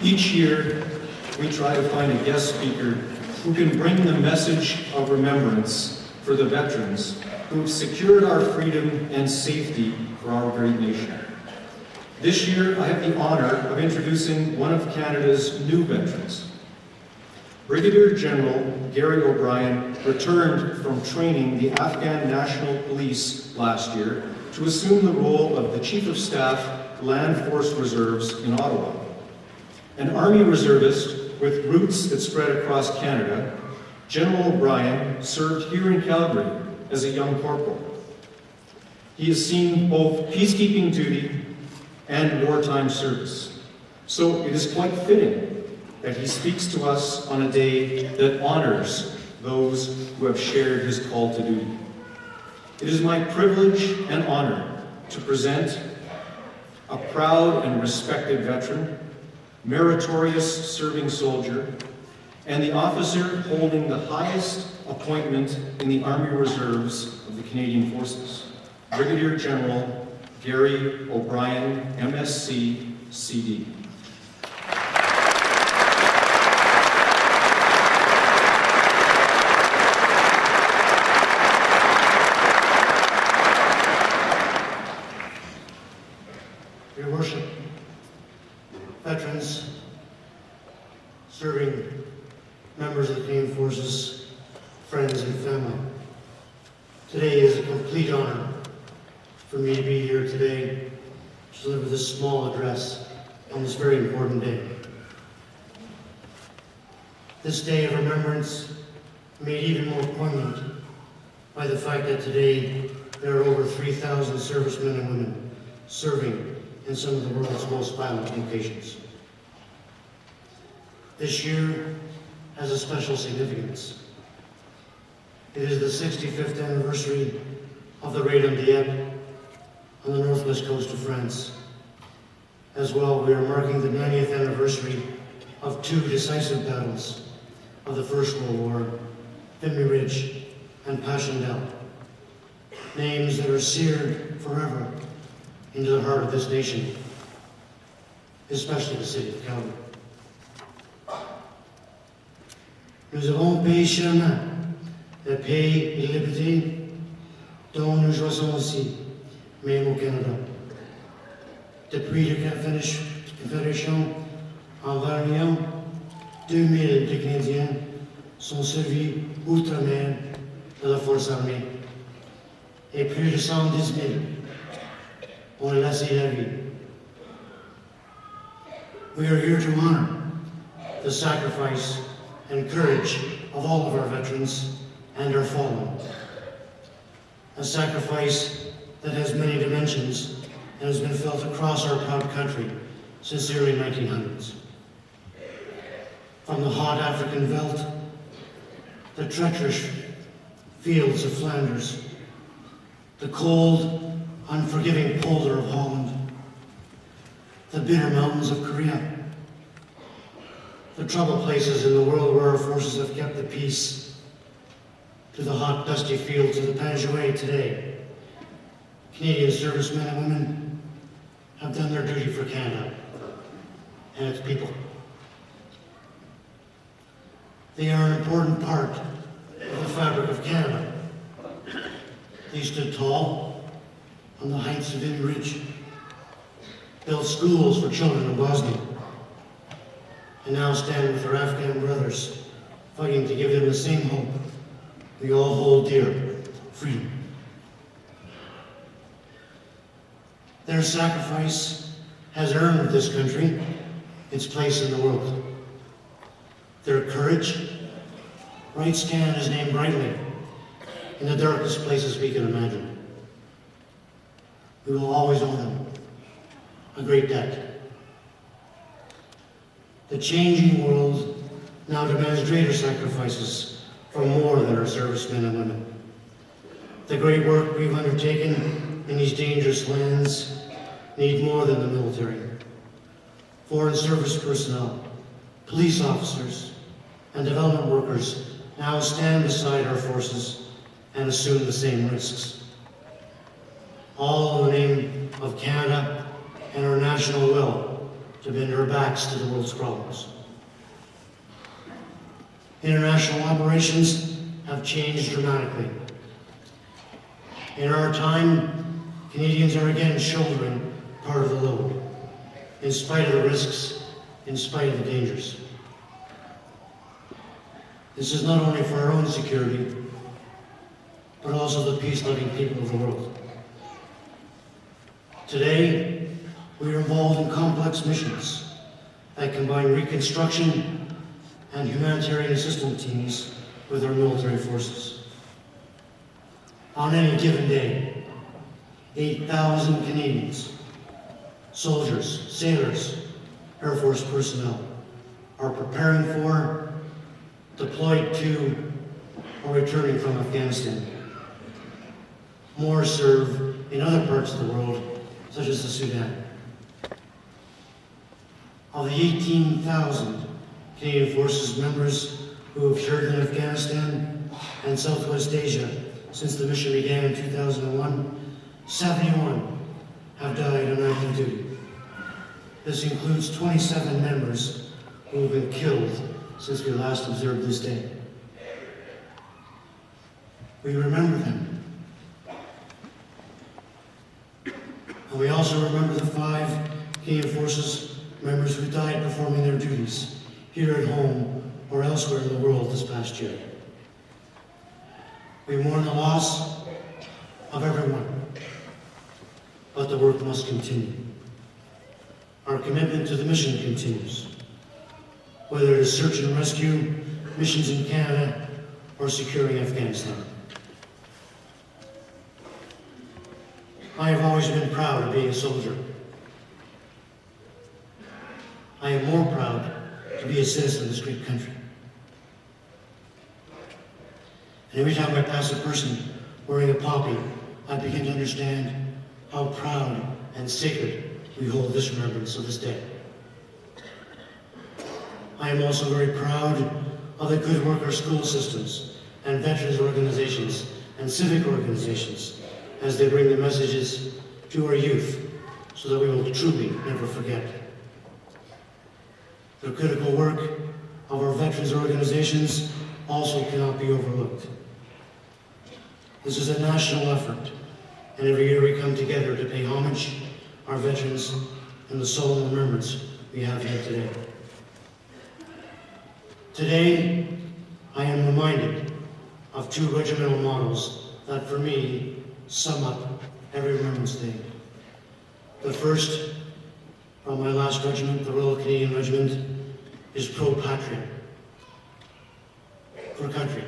Each year, we try to find a guest speaker who can bring the message of remembrance for the veterans who have secured our freedom and safety for our great nation. This year, I have the honor of introducing one of Canada's new veterans. Brigadier General Gary O'Brien returned from training the Afghan National Police last year to assume the role of the Chief of Staff, Land Force Reserves in Ottawa. An Army reservist with roots that spread across Canada, General O'Brien served here in Calgary as a young corporal. He has seen both peacekeeping duty and wartime service, so it is quite fitting that he speaks to us on a day that honors those who have shared his call to duty. It is my privilege and honor to present a proud and respected veteran, meritorious serving soldier, and the officer holding the highest appointment in the Army Reserves of the Canadian Forces, Brigadier General Gary O'Brien, MSc, CD. Your Worship, veterans, serving members of the Canadian Forces, friends and family. Today is a complete honor for me to be here today to deliver this small address on this very important day. This day of remembrance made even more poignant by the fact that today there are over 3,000 servicemen and women serving in some of the world's most violent locations. This year has a special significance. It is the 65th anniversary of the raid on Dieppe on the northwest coast of France. As well, we are marking the 90th anniversary of two decisive battles of the First World War, Vimy Ridge and Passchendaele, names that are seared forever into the heart of this nation, especially the city of Calgary. Nous avons payé chemin, la paix et la liberté dont nous jouissons aussi, même au Canada. Depuis la Confédération envers l'Union, 2000 de Canadiens sont servis outre-mer de la force armée et plus de 110 000 ont laissé la vie. We are here to honor the sacrifice and courage of all of our veterans and our fallen. A sacrifice that has many dimensions and has been felt across our proud country since the early 1900s. From the hot African veldt, the treacherous fields of Flanders, the cold, unforgiving polar of Holland, the bitter mountains of Korea, the troubled places in the world where our forces have kept the peace, to the hot, dusty fields of the Penjouet today. Canadian servicemen and women have done their duty for Canada and its people. They are an important part of the fabric of Canada. They stood tall on the heights of Vimy Ridge, built schools for children in Bosnia, and now stand with their Afghan brothers, fighting to give them the same hope we all hold dear, freedom. Their sacrifice has earned this country its place in the world. Their courage writes Canada's name brightly in the darkest places we can imagine. We will always owe them a great debt. The changing world now demands greater sacrifices from more than our servicemen and women. The great work we've undertaken in these dangerous lands need more than the military. Foreign service personnel, police officers, and development workers now stand beside our forces and assume the same risks. All in the name of Canada and our national will to bend our backs to the world's problems. International operations have changed dramatically. In our time, Canadians are again shouldering part of the load, in spite of the risks, in spite of the dangers. This is not only for our own security, but also the peace-loving people of the world. Today, we are involved in complex missions that combine reconstruction and humanitarian assistance teams with our military forces. On any given day, 8,000 Canadians, soldiers, sailors, Air Force personnel are preparing for, deployed to, or returning from Afghanistan. More serve in other parts of the world, such as the Sudan. Of the 18,000 Canadian Forces members who have served in Afghanistan and Southwest Asia since the mission began in 2001, 71 have died on active duty. This includes 27 members who have been killed since we last observed this day. We remember them. And we also remember the 5 Canadian Forces members who died performing their duties here at home or elsewhere in the world this past year. We mourn the loss of everyone, but the work must continue. Our commitment to the mission continues, whether it is search and rescue, missions in Canada, or securing Afghanistan. I have always been proud of being a soldier. I am more proud to be a citizen of this great country. And every time I pass a person wearing a poppy, I begin to understand how proud and sacred we hold this remembrance of this day. I am also very proud of the good work our school systems and veterans organizations and civic organizations as they bring the messages to our youth so that we will truly never forget. The critical work of our veterans organizations also cannot be overlooked. This is a national effort, and every year we come together to pay homage our veterans in the solemn remembrance we have here today. Today, I am reminded of 2 regimental mottos that, for me, sum up every Remembrance Day. The first, from my last regiment, the Royal Canadian Regiment, is pro patria, for country.